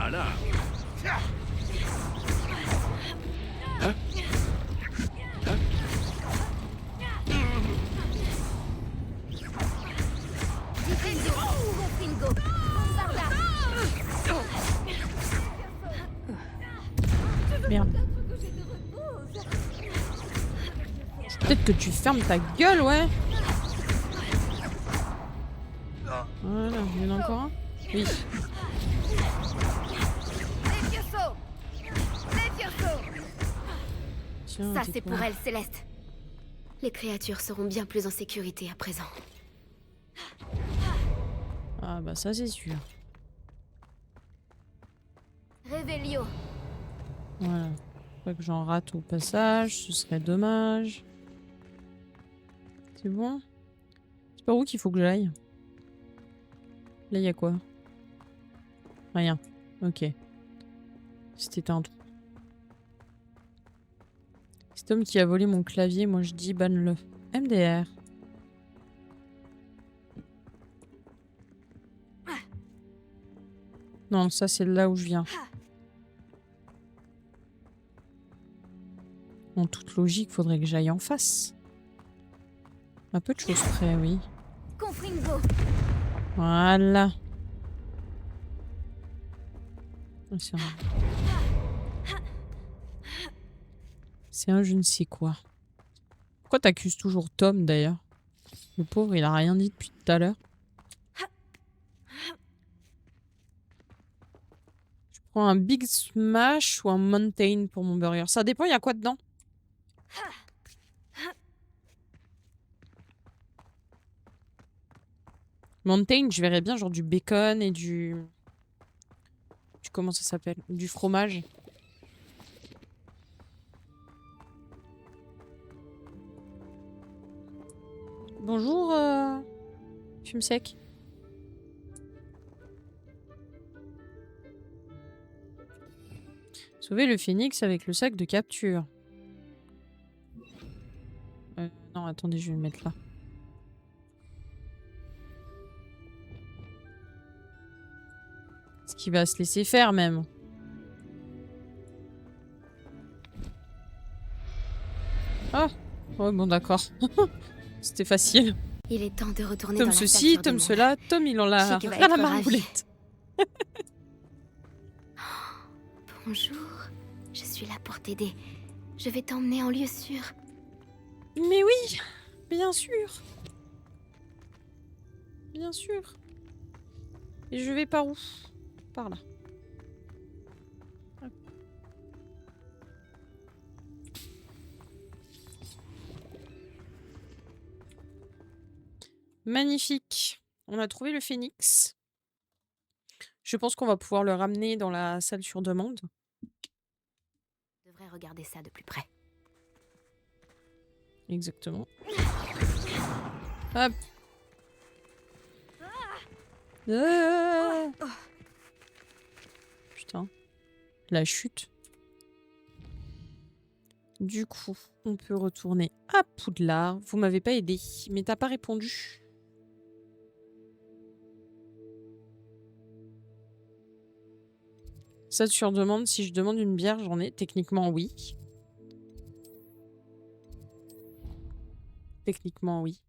Voilà. Merde. Peut-être que tu fermes ta gueule, ouais. Voilà, il y en a encore un. Oui. Tiens, Ça, t'es c'est quoi? pour elle, Céleste. Les créatures seront bien plus en sécurité à présent. Ah bah ça c'est sûr. Révélio. Voilà. Pas que j'en rate au passage, ce serait dommage. C'est bon? C'est par où qu'il faut que j'aille? Là, il y a quoi? Rien. Ok. C'était un trou. Cet homme qui a volé mon clavier, moi je dis banne-le. MDR. Non, ça c'est là où je viens. En toute logique, faudrait que j'aille en face. Un peu de choses près, oui. Confringo. Voilà. Oh, c'est un je ne sais quoi. Pourquoi t'accuses toujours Tom d'ailleurs? Le pauvre, il a rien dit depuis tout à l'heure. Je prends un Big Smash ou un Mountain pour mon burger. Ça dépend, il y a quoi dedans? Mountain, je verrais bien genre du bacon et du... Comment ça s'appelle? Du fromage. Bonjour, fume sec. Sauver le phénix avec le sac de capture. Non, attendez, je vais le mettre là. Ce qui va se laisser faire même. Ah, ouais, bon d'accord. C'était facile. Il est temps de retourner Tom dans la ceci, stature Tom du monde. cela, Tom il en a Chic va rien à être marmoulette. Bonjour. Je suis là pour t'aider. Je vais t'emmener en lieu sûr. Mais oui, bien sûr. Bien sûr. Et je vais par où? Par là. Hop. Magnifique. On a trouvé le phénix. Je pense qu'on va pouvoir le ramener dans la salle sur demande. Je devrais regarder ça de plus près. Exactement. Hop. Ah. Putain. La chute. Du coup, on peut retourner à Poudlard. Vous m'avez pas aidé, mais t'as pas répondu. Ça sur demande, si je demande une bière, j'en ai. Techniquement, oui. Techniquement, oui.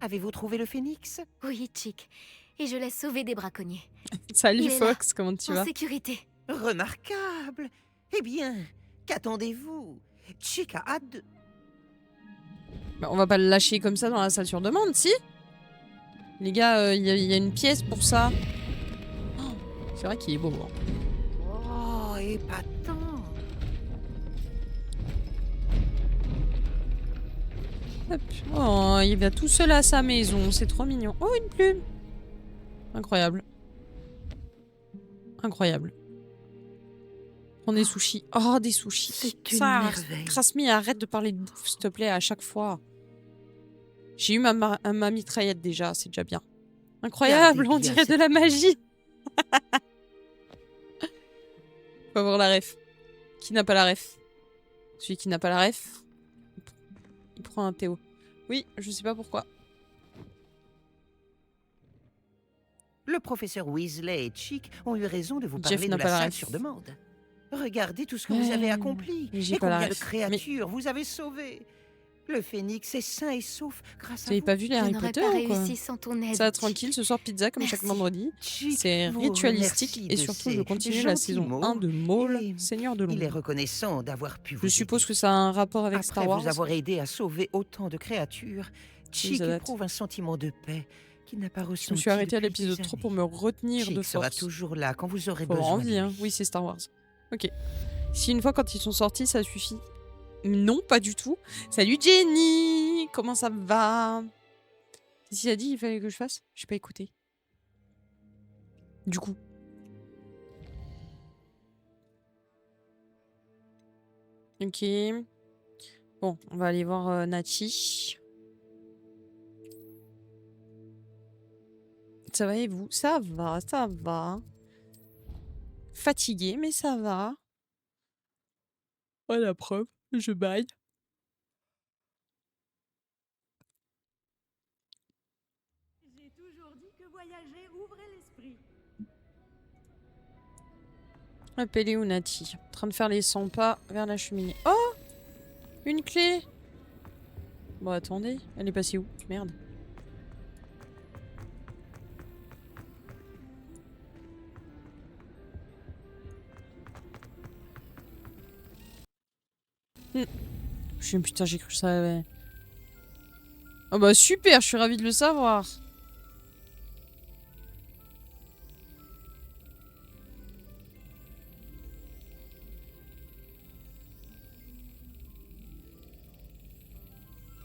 Avez-vous trouvé le phénix? Oui, Chick. Et je l'ai sauvé des braconniers. Salut Il est là, Fox, comment tu en vas? sécurité. Remarquable. Eh bien, qu'attendez-vous? Chick a hâte de... Bah, on va pas le lâcher comme ça dans la salle sur demande, si? Les gars, il y a une pièce pour ça. Oh, c'est vrai qu'il est beau. Hein. Oh, épatant. Hop. Oh, il va tout seul à sa maison, c'est trop mignon. Oh, une plume. Incroyable. Incroyable. Prends des sushis. Oh, des sushis. C'est une Ça, merveille. Krasmi, arrête de parler de bouffe, s'il te plaît, à chaque fois. J'ai eu ma mitraillette déjà, c'est déjà bien. Incroyable, Gardez on bien dirait de cette- la magie. Faut avoir la ref. Qui n'a pas la ref? Celui qui n'a pas la ref, il prend un Théo. Oui, je sais pas pourquoi. Le professeur Weasley et Chick ont eu raison de vous Jeff parler n'a de la pas la salle ref. sur demande. Regardez tout ce que vous avez accompli J'ai et pas la combien de ref. créatures vous avez sauvées. Le phénix est sain et sauf grâce Vous à avez vous. pas vu les Je Harry n'aurais Potter pas ou quoi? réussi sans ton aide. Ça va tranquille, ce soir pizza comme chaque Merci. vendredi. Chick C'est vous ritualistique remercie et de surtout je ces continue la gentils saison mots 1 de Maul, et Seigneur de il est l'ombre. reconnaissant d'avoir pu Je vous suppose aider. que ça a un rapport avec Après Star Wars. vous avoir aidé à sauver autant de créatures, Chick ça date. éprouve un sentiment de paix qu'il n'a pas ressenti. Je me suis arrêtée à depuis l'épisode des 3 années. pour me retenir de Chick sera force. toujours là quand vous aurez Faut avoir besoin de envie, hein. lui. Oui, c'est Star Wars. Ok. Si une fois quand ils sont sortis, ça suffit. Non, pas du tout. Salut Jenny! Comment ça va? Qu'est-ce qu'il a dit il fallait que je fasse? J'ai pas écouté. Du coup. Ok. Bon, on va aller voir Nati. Ça va et vous? Ça va, ça va. Fatigué, mais ça va. Oh la preuve, je baille. J'ai toujours dit que voyager ouvrait l'esprit. Appelez où Nati? En train de faire les 100 pas vers la cheminée. Oh! Une clé! Bon, attendez, elle est passée où? Merde. Putain, j'ai cru que ça avait... Oh bah super, je suis ravie de le savoir.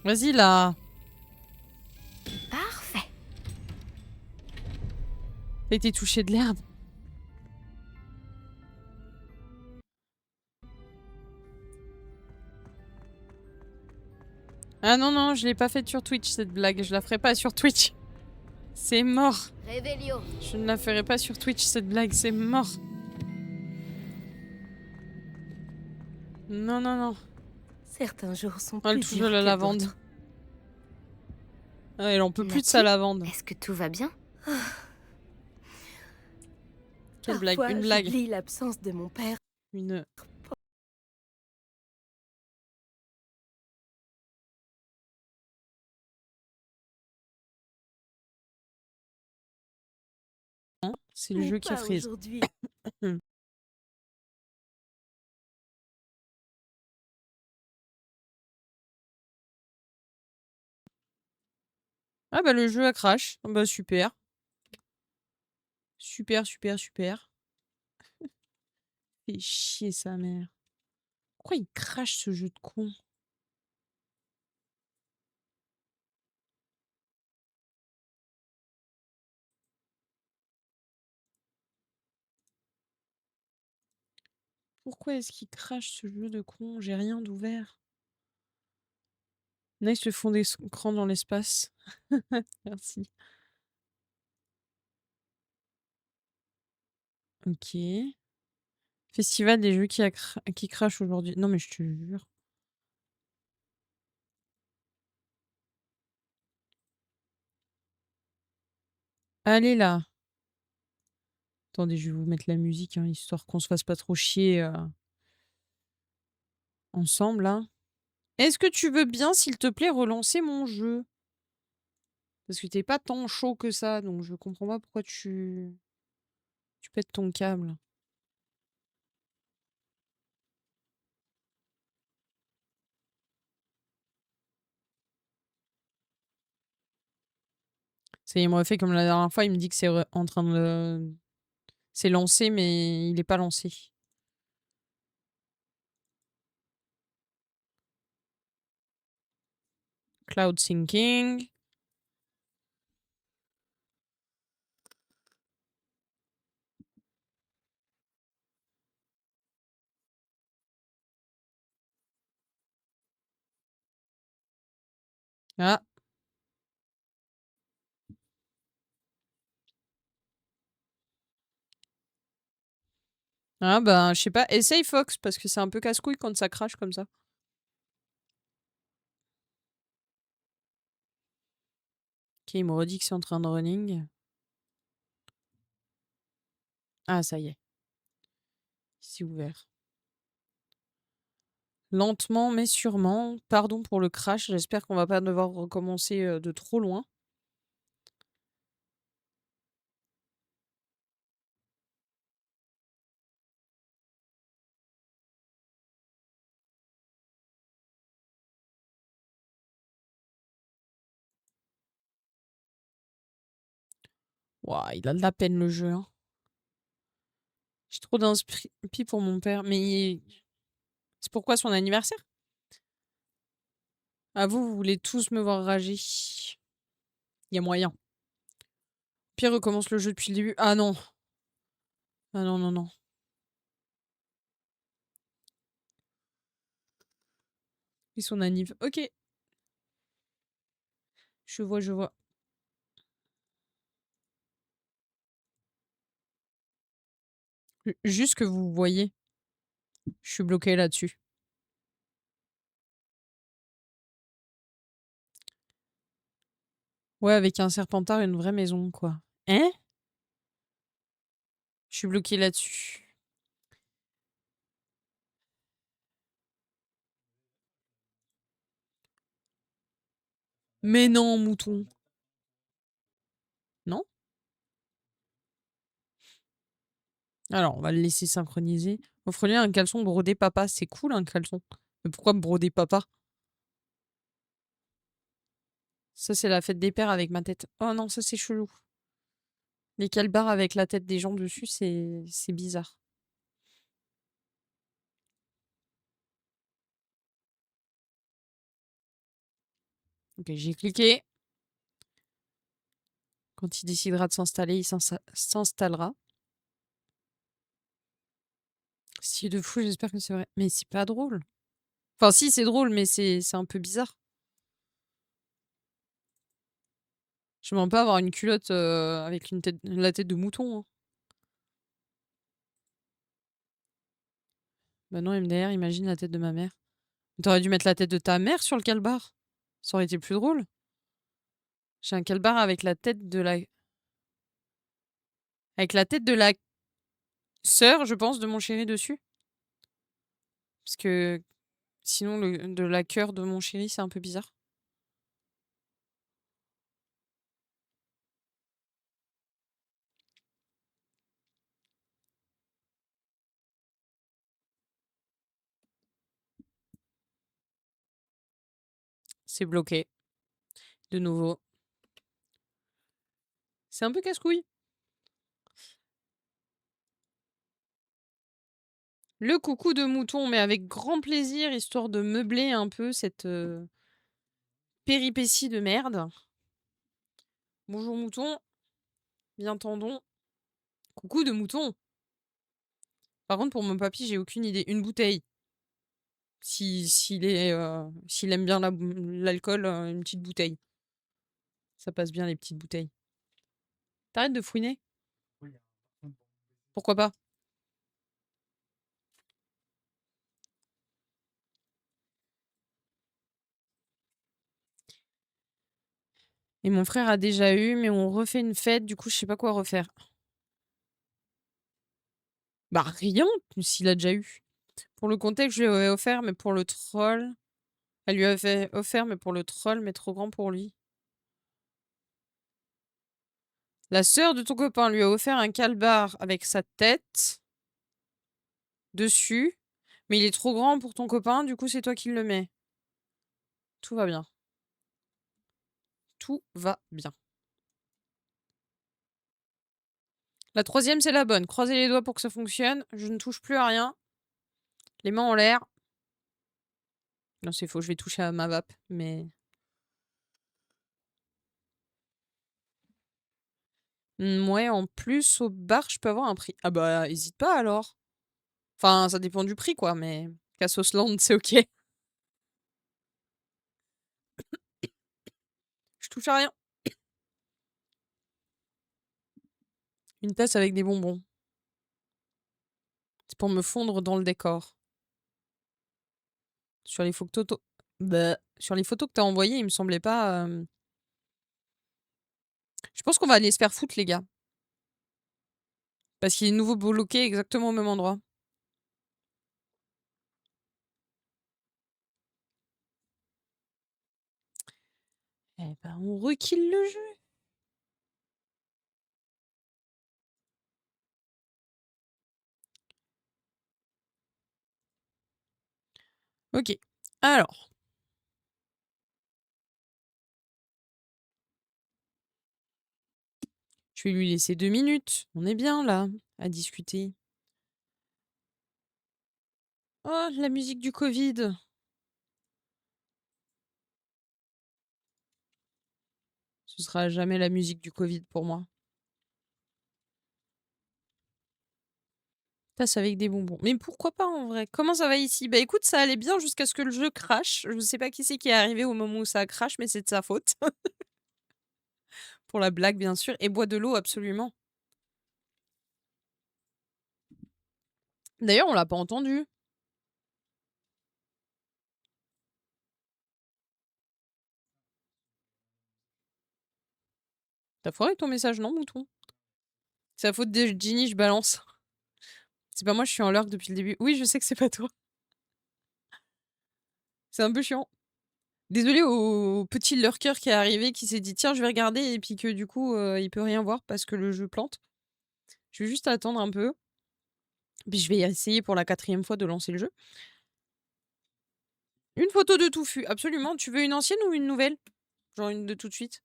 Vas-y là. Parfait. T'as été touché de l'herbe. Ah non, non, je l'ai pas faite sur Twitch cette blague. Je la ferai pas sur Twitch. C'est mort. Révélio. Je ne la ferai pas sur Twitch cette blague. C'est mort. Non, non, non. Certains jours sont Oh, elle plus touche durs la que lavande. d'autres. Ah, elle en peut plus de Nati, sa lavande. Est-ce que tout va bien? Quelle blague? Parfois, Une blague. j'oublie l'absence de mon père. Une... C'est le Mais jeu qui a pas frise. aujourd'hui. Ah bah le jeu a crash. Bah super. Super, super, super. Fait chier sa mère. Pourquoi il crache ce jeu de con? Pourquoi est-ce qu'il crache ce jeu de con? J'ai rien d'ouvert. Nice le fond d'écran dans l'espace. Merci. Ok. Festival des jeux qui crachent aujourd'hui. Non mais je te jure. Allez là. Attendez, je vais vous mettre la musique, hein, histoire qu'on se fasse pas trop chier ensemble là. Est-ce que tu veux bien, s'il te plaît, relancer mon jeu? Parce que t'es pas tant chaud que ça, donc je comprends pas pourquoi tu pètes ton câble. Ça y est, il m'aurait fait comme la dernière fois, il me dit que c'est en train de... C'est lancé, mais il est pas lancé. Cloud syncing. Ah. Ah bah, je sais pas. Essaye Fox, parce que c'est un peu casse-couille quand ça crache comme ça. Ok, il me redit que c'est en train de running. Ah, ça y est. C'est ouvert. Lentement mais sûrement. Pardon pour le crash. J'espère qu'on va pas devoir recommencer de trop loin. Ouah, il a de la peine le jeu. Hein. J'ai trop d'inspi pour mon père. Mais c'est pourquoi son anniversaire? Ah vous voulez tous me voir rager. Il y a moyen. Pierre recommence le jeu depuis le début. Ah non. Ah non, non, non. Et son anniv. Ok. Je vois, je vois. Juste que vous voyez. Je suis bloqué là-dessus. Ouais, avec un serpentard, une vraie maison, quoi. Hein? Je suis bloqué là-dessus. Mais non, mouton. Non? Alors, on va le laisser synchroniser. Offre-lui un caleçon brodé papa. C'est cool, un caleçon. Mais pourquoi broder papa? Ça, c'est la fête des pères avec ma tête. Oh non, ça, c'est chelou. Les calbars avec la tête des gens dessus, c'est bizarre. Ok, j'ai cliqué. Quand il décidera de s'installer, il s'installera. Si de fou, j'espère que c'est vrai. Mais c'est pas drôle. Enfin, si, c'est drôle, mais c'est un peu bizarre. Je m'en pas avoir une culotte avec la tête de mouton. Hein. Bah non, MDR, imagine la tête de ma mère. T'aurais dû mettre la tête de ta mère sur le calbar. Ça aurait été plus drôle. J'ai un calbar avec la tête de la... Avec la tête de la sœur, je pense, de mon chéri dessus. Parce que sinon, de la cœur de mon chéri, c'est un peu bizarre. C'est bloqué. De nouveau. C'est un peu casse-couille. Le coucou de mouton, mais avec grand plaisir, histoire de meubler un peu cette péripétie de merde. Bonjour mouton. Bien tendons. Coucou de mouton. Par contre, pour mon papy, j'ai aucune idée. Une bouteille. S'il aime bien l'alcool, une petite bouteille. Ça passe bien les petites bouteilles. T'arrêtes de fouiner? Pourquoi pas? Et mon frère a déjà eu, mais on refait une fête, du coup, je sais pas quoi refaire. Bah rien, s'il a déjà eu. Pour le contexte, je lui avais offert, mais pour le troll... Elle lui avait offert, mais pour le troll, mais trop grand pour lui. La sœur de ton copain lui a offert un calbar avec sa tête dessus, mais il est trop grand pour ton copain, du coup c'est toi qui le mets. Tout va bien. Tout va bien. La troisième, c'est la bonne. Croisez les doigts pour que ça fonctionne. Je ne touche plus à rien. Les mains en l'air. Non, c'est faux, je vais toucher à ma vape, mais... Ouais, en plus, au bar, je peux avoir un prix. Ah bah, hésite pas alors. Enfin, ça dépend du prix, quoi, mais... Cassosland, c'est ok. Je touche à rien. Une tasse avec des bonbons. C'est pour me fondre dans le décor. Sur les photos... Bah, sur les photos que t'as envoyées, il me semblait pas... Je pense qu'on va aller se faire foutre, les gars. Parce qu'il est nouveau bloqué exactement au même endroit. Eh ben, on rekill le jeu. Ok. Alors. Je vais lui laisser 2 minutes. On est bien, là, à discuter. Oh, la musique du Covid. Ce sera jamais la musique du Covid pour moi. Tasse avec des bonbons. Mais pourquoi pas en vrai? Comment ça va ici? Bah écoute, ça allait bien jusqu'à ce que le jeu crache. Je sais pas qui c'est qui est arrivé au moment où ça crache, mais c'est de sa faute. Pour la blague, bien sûr. Et bois de l'eau, absolument. D'ailleurs, on l'a pas entendu. T'as foiré ton message, non, mouton? C'est la faute de Ginny, je balance. C'est pas moi, je suis en lurk depuis le début. Oui, je sais que c'est pas toi. C'est un peu chiant. Désolée au petit lurker qui est arrivé, qui s'est dit tiens, je vais regarder, et puis que du coup, il peut rien voir parce que le jeu plante. Je vais juste attendre un peu. Puis je vais essayer pour la 4e fois de lancer le jeu. Une photo de touffu, absolument. Tu veux une ancienne ou une nouvelle? Genre une de tout de suite.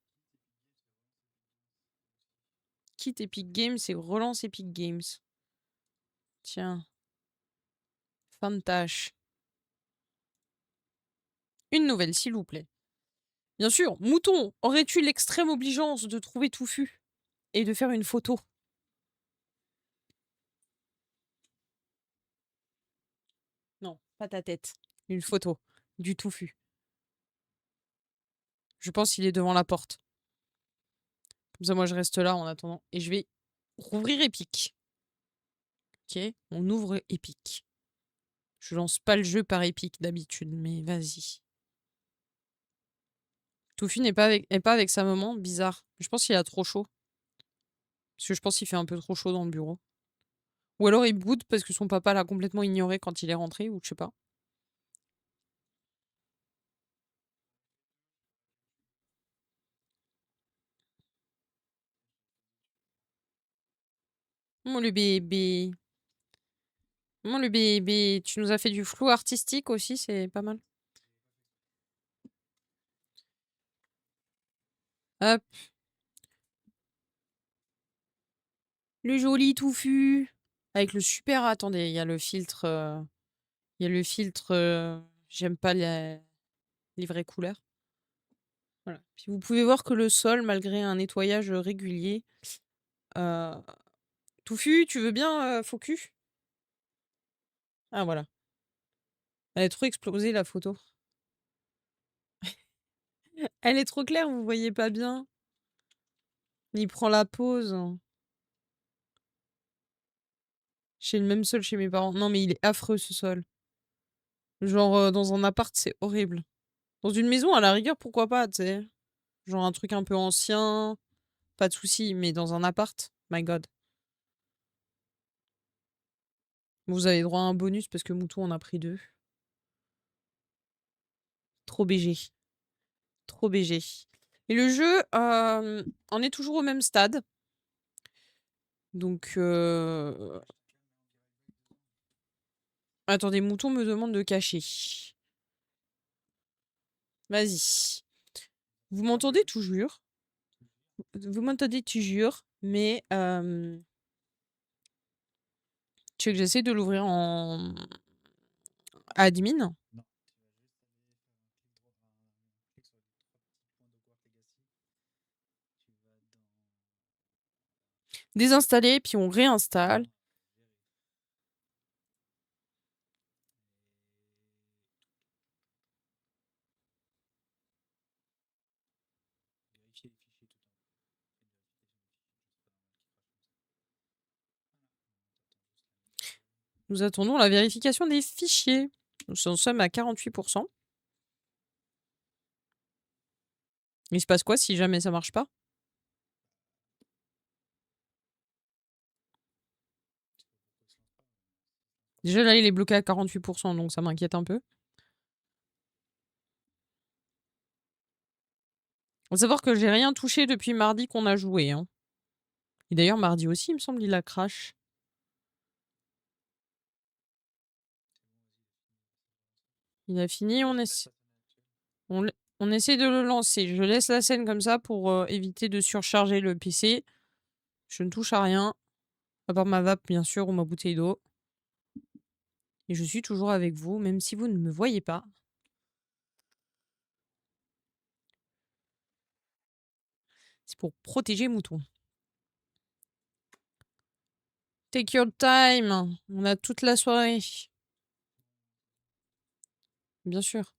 Quitte Epic Games et relance Epic Games. Tiens. Fin de tâche. Une nouvelle, s'il vous plaît. Bien sûr, mouton, aurais-tu l'extrême obligeance de trouver touffu et de faire une photo? Non, pas ta tête. Une photo du touffu. Je pense qu'il est devant la porte. Comme ça, moi, je reste là en attendant. Et je vais rouvrir Epic. Ok, on ouvre Epic. Je lance pas le jeu par Epic d'habitude, mais vas-y. Touffu n'est pas avec sa maman, bizarre. Je pense qu'il a trop chaud. Parce que je pense qu'il fait un peu trop chaud dans le bureau. Ou alors il boude parce que son papa l'a complètement ignoré quand il est rentré, ou je sais pas. Mon le bébé. Mon le bébé. Tu nous as fait du flou artistique aussi, c'est pas mal. Hop. Le joli touffu. Avec le super... Attendez, il y a le filtre... Il y a le filtre... J'aime pas les vraies couleurs. Voilà. Puis vous pouvez voir que le sol, malgré un nettoyage régulier... Touffu, tu veux bien faux cul? Ah voilà. Elle est trop explosée la photo. Elle est trop claire, vous voyez pas bien. Il prend la pause. J'ai le même sol chez mes parents. Non mais il est affreux ce sol. Genre dans un appart c'est horrible. Dans une maison à la rigueur pourquoi pas, tu sais. Genre un truc un peu ancien, pas de souci. Mais dans un appart, my god. Vous avez droit à un bonus parce que Mouton en a pris 2. Trop BG. Trop BG. Et le jeu en est toujours au même stade. Donc... Attendez, Mouton me demande de cacher. Vas-y. Vous m'entendez toujours? Vous m'entendez toujours, mais tu veux que j'essaie de l'ouvrir en admin? Désinstaller, puis on réinstalle. Nous attendons la vérification des fichiers. Nous en sommes à 48%. Il se passe quoi si jamais ça marche pas? Déjà là, il est bloqué à 48%, donc ça m'inquiète un peu. Faut savoir que j'ai rien touché depuis mardi qu'on a joué. Hein. Et d'ailleurs, mardi aussi, il me semble, il a crash. Il a fini, on essaie de le lancer. Je laisse la scène comme ça pour éviter de surcharger le PC. Je ne touche à rien. À part ma vape, bien sûr, ou ma bouteille d'eau. Et je suis toujours avec vous, même si vous ne me voyez pas. C'est pour protéger Mouton. Take your time. On a toute la soirée. Bien sûr.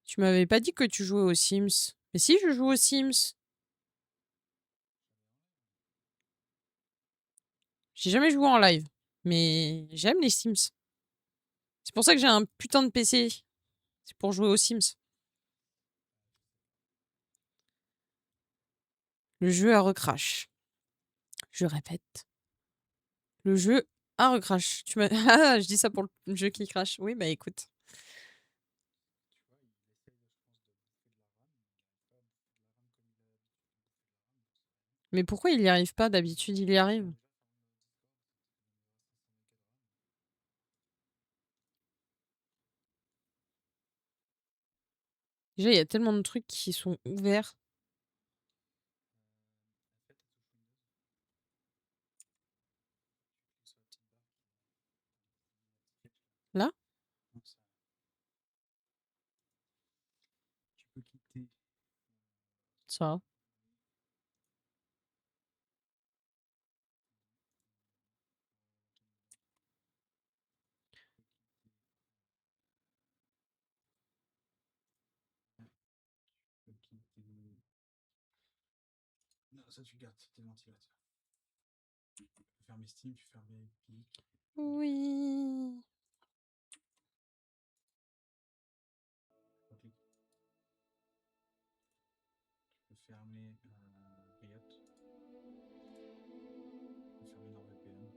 Tu m'avais pas dit que tu jouais aux Sims. Mais si, je joue aux Sims. J'ai jamais joué en live. Mais j'aime les Sims. C'est pour ça que j'ai un putain de PC. C'est pour jouer aux Sims. Le jeu a recrash. Je répète. Le jeu a recrash. Ah, je dis ça pour le jeu qui crash. Oui, bah écoute. Mais pourquoi il y arrive pas? D'habitude, il y arrive. Déjà, il y a tellement de trucs qui sont ouverts. Là? Ça. Non, ça tu gardes tes ventilateurs. Tu peux fermer Steam, tu fermes Epic. Oui. Tu peux fermer Riot. Tu peux fermer NordVPN.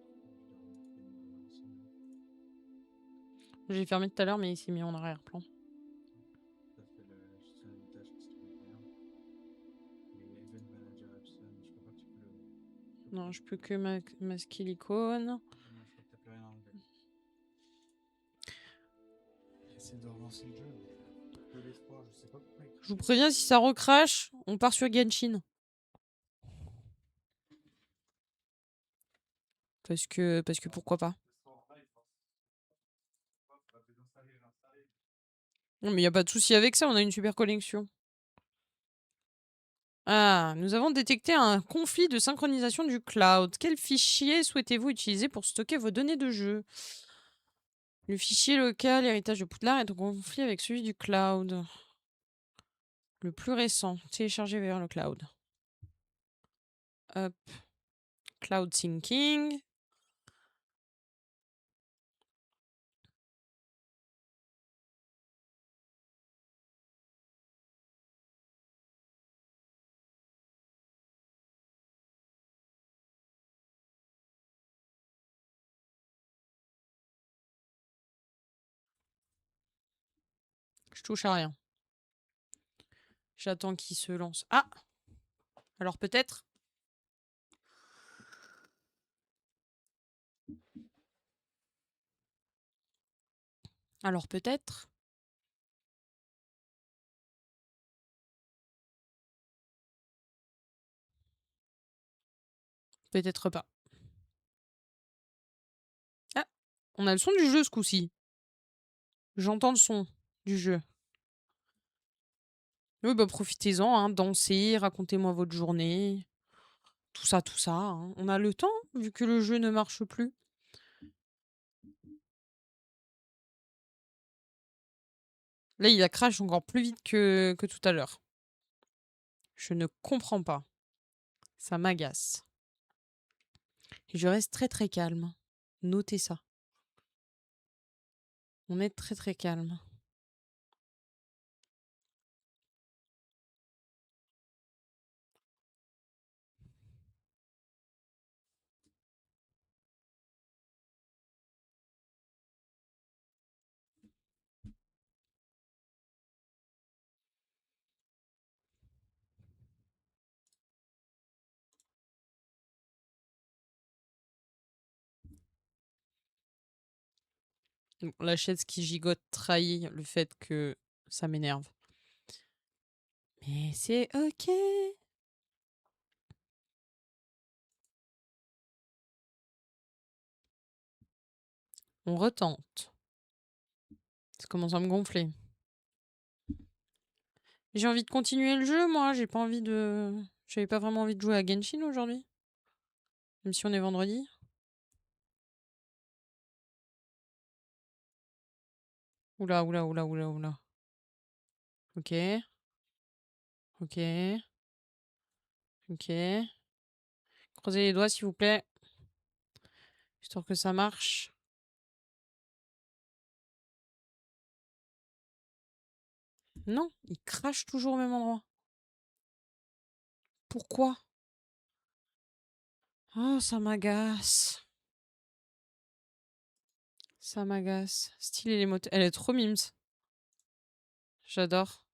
J'ai fermé tout à l'heure, mais il s'est mis en arrière-plan. Ça fait la gestion des tâches parce qu'il est ouvert. Et Event Manager Epson, je crois pas que tu peux le. Non, je peux que masquer l'icône. Non, je crois que t'as plus rien à enlever. J'essaie de relancer le jeu. De l'espoir, je sais pas pourquoi. Je vous préviens, si ça recrache, on part sur Genshin. Parce que pourquoi pas. Non, mais il n'y a pas de souci avec ça, on a une super collection. Ah, nous avons détecté un conflit de synchronisation du cloud. Quel fichier souhaitez-vous utiliser pour stocker vos données de jeu? Le fichier local, héritage de Poudlard, est en conflit avec celui du cloud. Le plus récent, téléchargé vers le cloud. Hop. Cloud syncing. Je touche à rien. J'attends qu'il se lance. Ah! Alors peut-être? Alors peut-être? Peut-être pas. Ah! On a le son du jeu ce coup-ci. J'entends le son du jeu. Oui, bah profitez-en, hein, dansez, racontez-moi votre journée. Tout ça, tout ça. Hein. On a le temps, vu que le jeu ne marche plus. Là, il a crash encore plus vite que tout à l'heure. Je ne comprends pas. Ça m'agace. Et je reste très très calme. Notez ça. On est très très calme. Bon, la chaise qui gigote trahit le fait que ça m'énerve. Mais c'est ok. On retente. Ça commence à me gonfler. J'ai envie de continuer le jeu, moi. J'ai pas envie de. J'avais pas vraiment envie de jouer à Genshin aujourd'hui. Même si on est vendredi. Oula, oula, oula, oula, oula. Ok. Ok. Ok. Croisez les doigts, s'il vous plaît. Histoire que ça marche. Non, il crache toujours au même endroit. Pourquoi? Oh, ça m'agace. Ça m'agace. Stylé les mots. Elle est trop mimes. J'adore.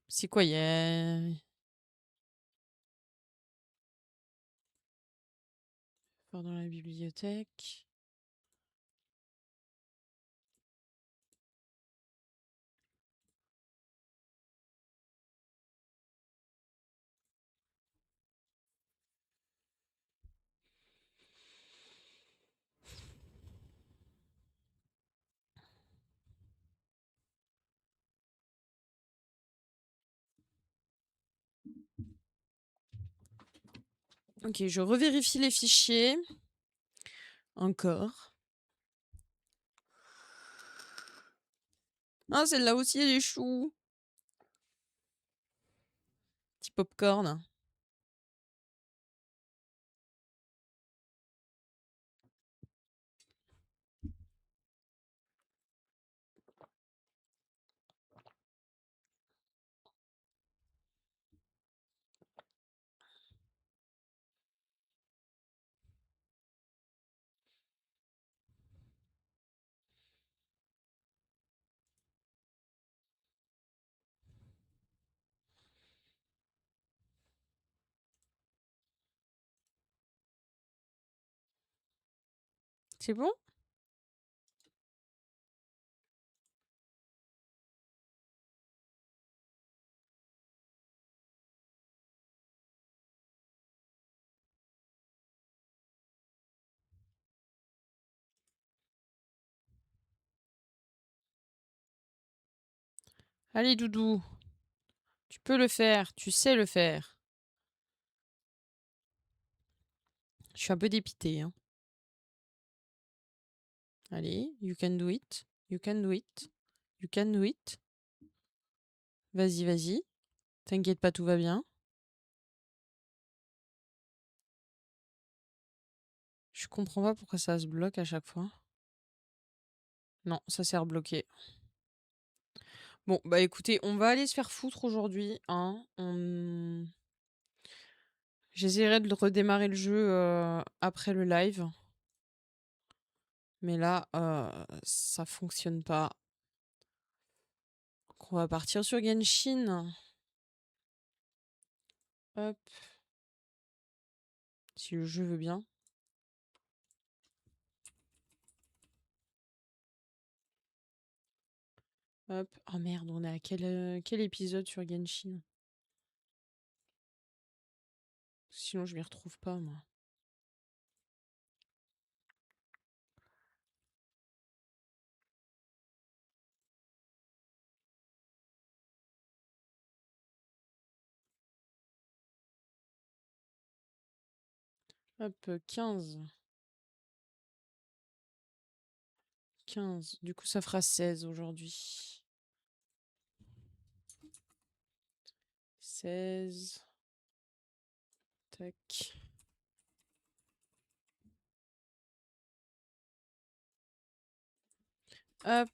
C'est quoi, il y a... Voir dans la bibliothèque. Ok, je revérifie les fichiers. Encore. Ah, celle-là aussi, elle est chou. Petit popcorn. C'est bon? Allez, Doudou. Tu peux le faire. Tu sais le faire. Je suis un peu dépitée, hein. Allez, you can do it. You can do it. You can do it. Vas-y, vas-y. T'inquiète pas, tout va bien. Je comprends pas pourquoi ça se bloque à chaque fois. Non, ça s'est rebloqué. Bon, bah écoutez, on va aller se faire foutre aujourd'hui, hein. J'essaierai de redémarrer le jeu après le live. Mais là, ça fonctionne pas. Donc on va partir sur Genshin. Hop. Si le jeu veut bien. Hop. Oh merde, on est à quel épisode sur Genshin? Sinon, je m'y retrouve pas, moi. Hop, 15. 15. Du coup, ça fera 16 aujourd'hui. 16. Tac. Hop.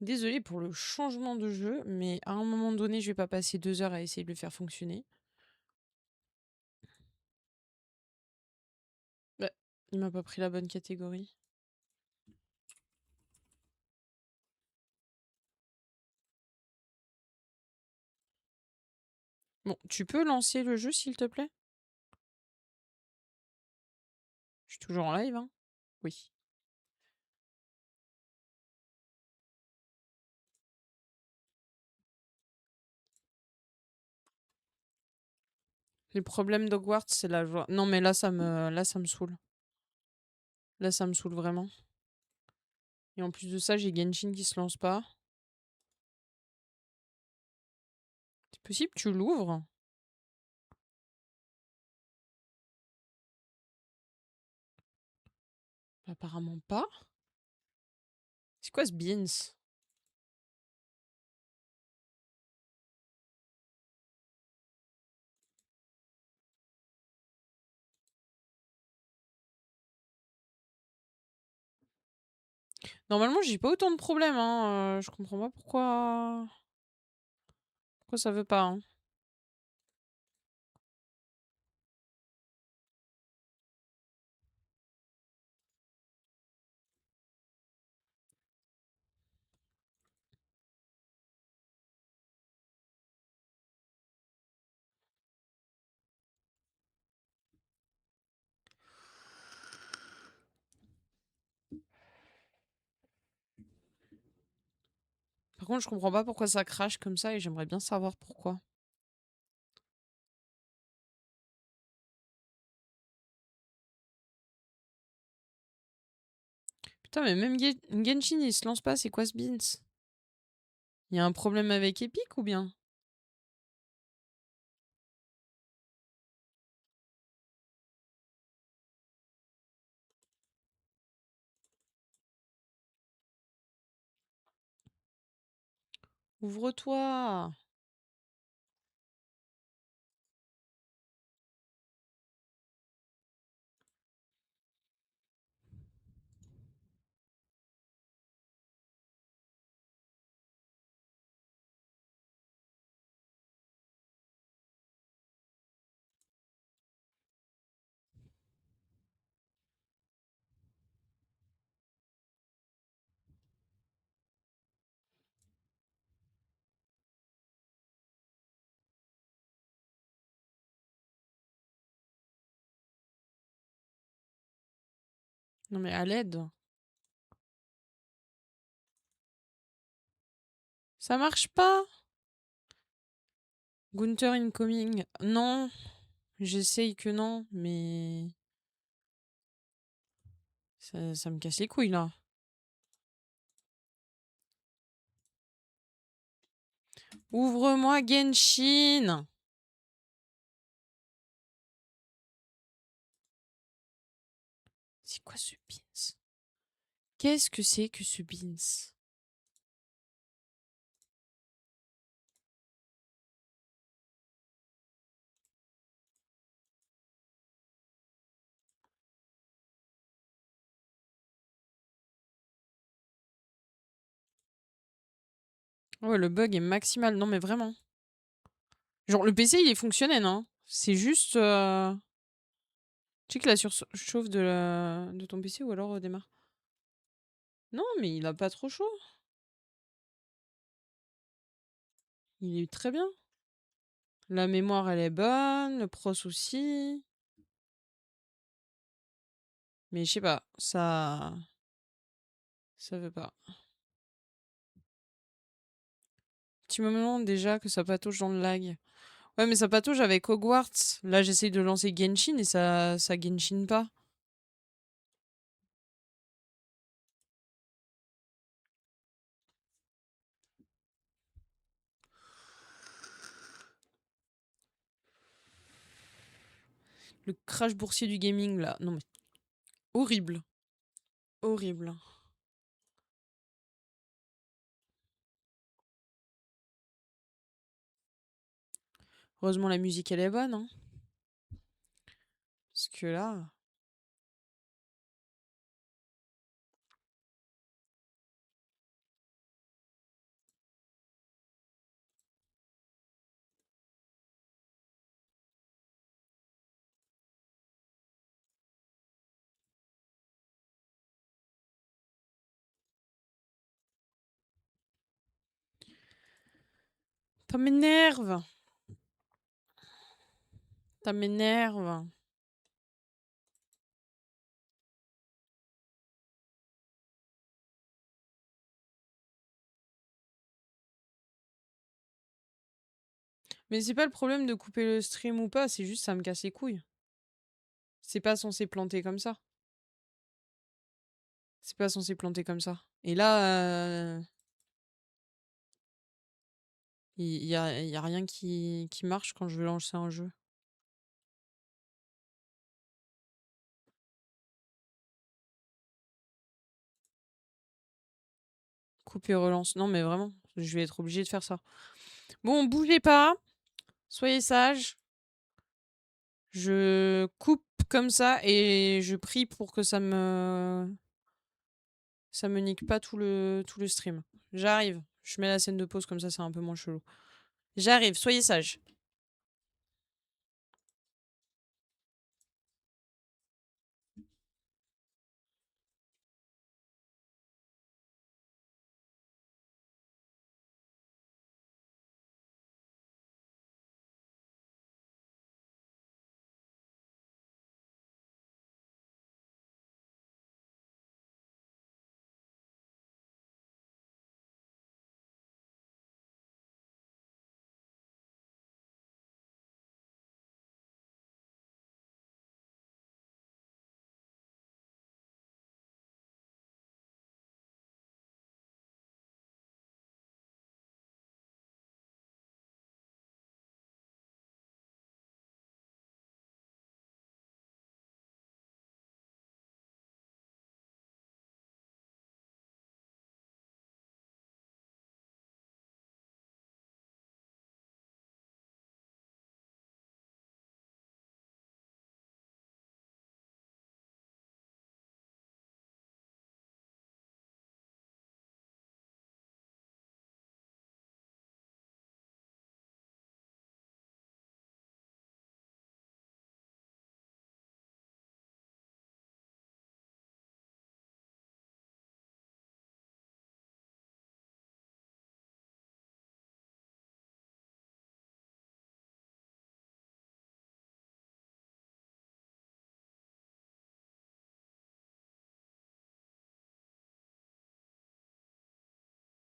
Désolée pour le changement de jeu, mais à un moment donné, je vais pas passer 2 heures à essayer de le faire fonctionner. Bah, il m'a pas pris la bonne catégorie. Bon, tu peux lancer le jeu, s'il te plaît? Je suis toujours en live, hein? Oui. Les problèmes d'Hogwarts, c'est la joie. Non, mais là, ça me saoule. Là, ça me saoule vraiment. Et en plus de ça, j'ai Genshin qui se lance pas. C'est possible, tu l'ouvres? Apparemment pas. C'est quoi ce Beans? Normalement, j'ai pas autant de problèmes, hein. Je comprends pas pourquoi ça veut pas, hein. Par contre, je comprends pas pourquoi ça crache comme ça et j'aimerais bien savoir pourquoi. Putain, mais même Genshin, il se lance pas, c'est quoi ce Beans? Il y a un problème avec Epic ou bien? Ouvre-toi! Non mais à l'aide. Ça marche pas? Gunther incoming. Non. J'essaye que non, mais... Ça me casse les couilles, là. Ouvre-moi Genshin! C'est quoi ce Beans? Qu'est-ce que c'est que ce Beans? Ouais, le bug est maximal. Non, mais vraiment. Genre, le PC, il est fonctionnel, hein. C'est juste... Check la surchauffe de ton PC ou alors redémarre. Non, mais il a pas trop chaud. Il est très bien. La mémoire, elle est bonne. Le pros aussi. Mais je sais pas. Ça veut pas. Petit moment déjà que ça patauge dans le lag. Ouais, mais ça patauge avec Hogwarts. Là, j'essaye de lancer Genshin et ça Genshin pas. Le crash boursier du gaming, là. Non, mais... Horrible. Horrible. Heureusement, la musique, elle est bonne, hein. Parce que là... Ça m'énerve. Ça m'énerve. Mais c'est pas le problème de couper le stream ou pas, c'est juste ça me casse les couilles. C'est pas censé planter comme ça. C'est pas censé planter comme ça. Et là, y a rien qui marche quand je veux lancer un jeu. Couper relance. Non mais vraiment, je vais être obligée de faire ça. Bon, bougez pas. Soyez sages. Je coupe comme ça et je prie pour que ça me nique pas tout le stream. J'arrive. Je mets la scène de pause comme ça, c'est un peu moins chelou. J'arrive, soyez sages.